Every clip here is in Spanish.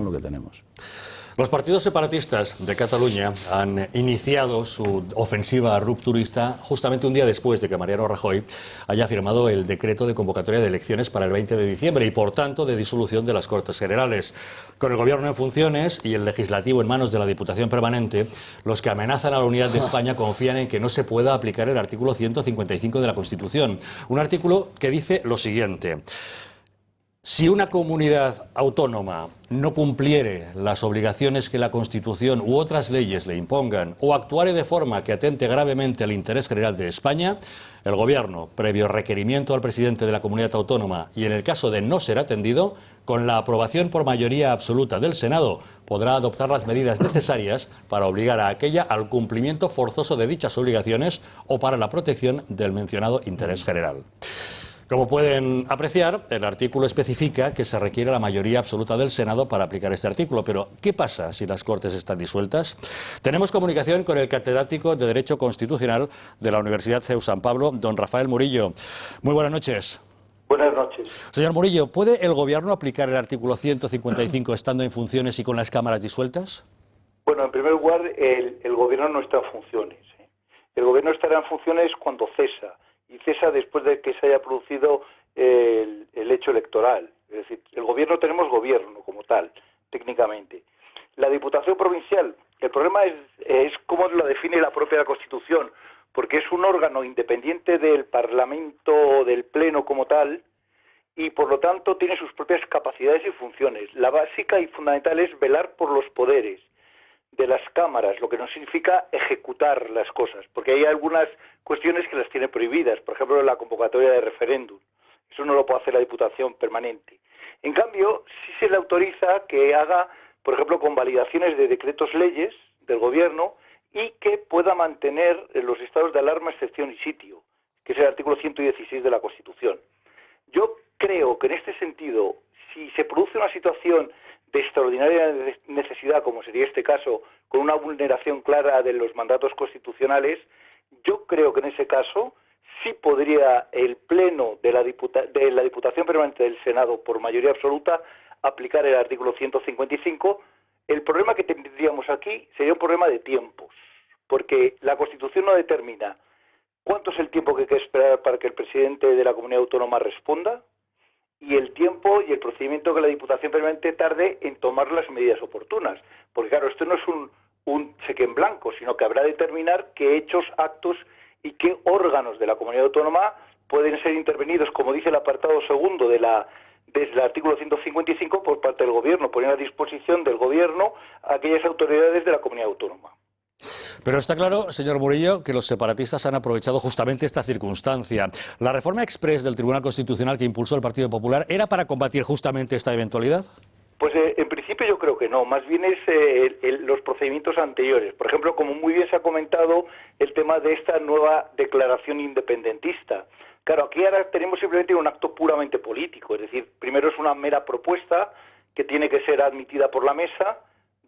con lo que tenemos. Los partidos separatistas de Cataluña han iniciado su ofensiva rupturista justamente un día después de que Mariano Rajoy haya firmado el decreto de convocatoria de elecciones para el 20 de diciembre y, por tanto, de disolución de las Cortes Generales. Con el Gobierno en funciones y el Legislativo en manos de la Diputación Permanente, los que amenazan a la unidad de España confían en que no se pueda aplicar el artículo 155 de la Constitución. Un artículo que dice lo siguiente: si una comunidad autónoma no cumpliere las obligaciones que la Constitución u otras leyes le impongan o actuare de forma que atente gravemente al interés general de España, el Gobierno, previo requerimiento al presidente de la comunidad autónoma y en el caso de no ser atendido, con la aprobación por mayoría absoluta del Senado, podrá adoptar las medidas necesarias para obligar a aquella al cumplimiento forzoso de dichas obligaciones o para la protección del mencionado interés general. Como pueden apreciar, el artículo especifica que se requiere la mayoría absoluta del Senado para aplicar este artículo. Pero, ¿qué pasa si las Cortes están disueltas? Tenemos comunicación con el catedrático de Derecho Constitucional de la Universidad CEU San Pablo, don Rafael Murillo. Muy buenas noches. Buenas noches. Señor Murillo, ¿puede el Gobierno aplicar el artículo 155 estando en funciones y con las cámaras disueltas? Bueno, en primer lugar, el Gobierno no está en funciones. El Gobierno estará en funciones cuando cesa. Y cesa después de que se haya producido el hecho electoral. Es decir, el Gobierno, tenemos Gobierno como tal, técnicamente. La Diputación Provincial, el problema es cómo lo define la propia Constitución, porque es un órgano independiente del Parlamento o del Pleno como tal, y por lo tanto tiene sus propias capacidades y funciones. La básica y fundamental es velar por los poderes de las cámaras, lo que no significa ejecutar las cosas, porque hay algunas cuestiones que las tiene prohibidas, por ejemplo la convocatoria de referéndum. Eso no lo puede hacer la Diputación Permanente. En cambio, sí se le autoriza que haga, por ejemplo, convalidaciones de decretos leyes del Gobierno y que pueda mantener los estados de alarma, excepción y sitio, que es el artículo 116 de la Constitución. Yo creo que en este sentido, si se produce una situación de extraordinaria necesidad, como sería este caso, con una vulneración clara de los mandatos constitucionales, yo creo que en ese caso sí podría el Pleno de la Diputación Permanente del Senado, por mayoría absoluta, aplicar el artículo 155. El problema que tendríamos aquí sería un problema de tiempos, porque la Constitución no determina cuánto es el tiempo que hay que esperar para que el presidente de la comunidad autónoma responda, y el tiempo y el procedimiento que la Diputación Permanente tarde en tomar las medidas oportunas. Porque claro, esto no es un cheque en blanco, sino que habrá de determinar qué hechos, actos y qué órganos de la comunidad autónoma pueden ser intervenidos, como dice el apartado segundo del artículo 155, por parte del Gobierno, poner a disposición del Gobierno a aquellas autoridades de la comunidad autónoma. Pero está claro, señor Murillo, que los separatistas han aprovechado justamente esta circunstancia. ¿La reforma exprés del Tribunal Constitucional que impulsó el Partido Popular era para combatir justamente esta eventualidad? Pues en principio yo creo que no, más bien es los procedimientos anteriores. Por ejemplo, como muy bien se ha comentado, el tema de esta nueva declaración independentista. Claro, aquí ahora tenemos simplemente un acto puramente político, es decir, primero es una mera propuesta que tiene que ser admitida por la mesa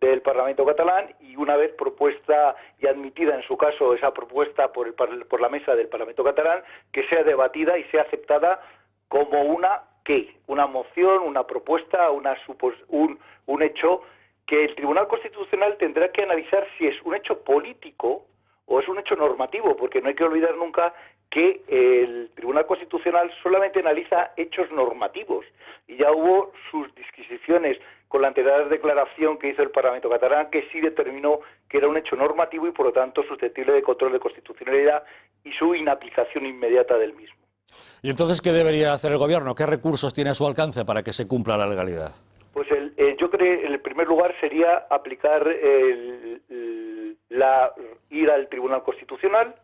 del Parlamento catalán, y una vez propuesta y admitida, en su caso, esa propuesta por la mesa del Parlamento catalán, que sea debatida y sea aceptada como una moción, una propuesta, un hecho que el Tribunal Constitucional tendrá que analizar si es un hecho político o es un hecho normativo, porque no hay que olvidar nunca que el Tribunal Constitucional solamente analiza hechos normativos, y ya hubo sus disquisiciones con la anterior declaración que hizo el Parlamento catalán, que sí determinó que era un hecho normativo y por lo tanto susceptible de control de constitucionalidad y su inaplicación inmediata del mismo. ¿Y entonces qué debería hacer el Gobierno? ¿Qué recursos tiene a su alcance para que se cumpla la legalidad? Pues yo creo que en primer lugar sería aplicar ir al Tribunal Constitucional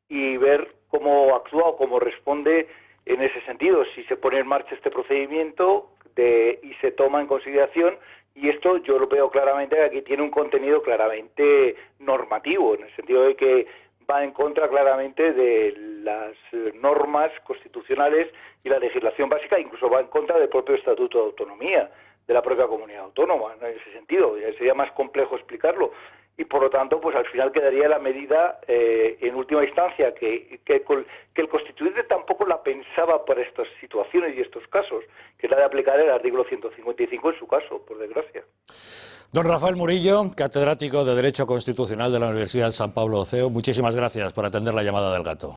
y ver cómo actúa o cómo responde en ese sentido, si se pone en marcha este procedimiento y se toma en consideración, y esto yo lo veo claramente, que aquí tiene un contenido claramente normativo, en el sentido de que va en contra claramente de las normas constitucionales y la legislación básica, incluso va en contra del propio Estatuto de Autonomía de la propia comunidad autónoma, ¿no? En ese sentido, sería más complejo explicarlo. Y por lo tanto, pues al final quedaría la medida, en última instancia, que el constituyente tampoco la pensaba para estas situaciones y estos casos, que es la de aplicar el artículo 155 en su caso, por desgracia. Don Rafael Murillo, catedrático de Derecho Constitucional de la Universidad San Pablo Oceo, muchísimas gracias por atender la llamada del gato.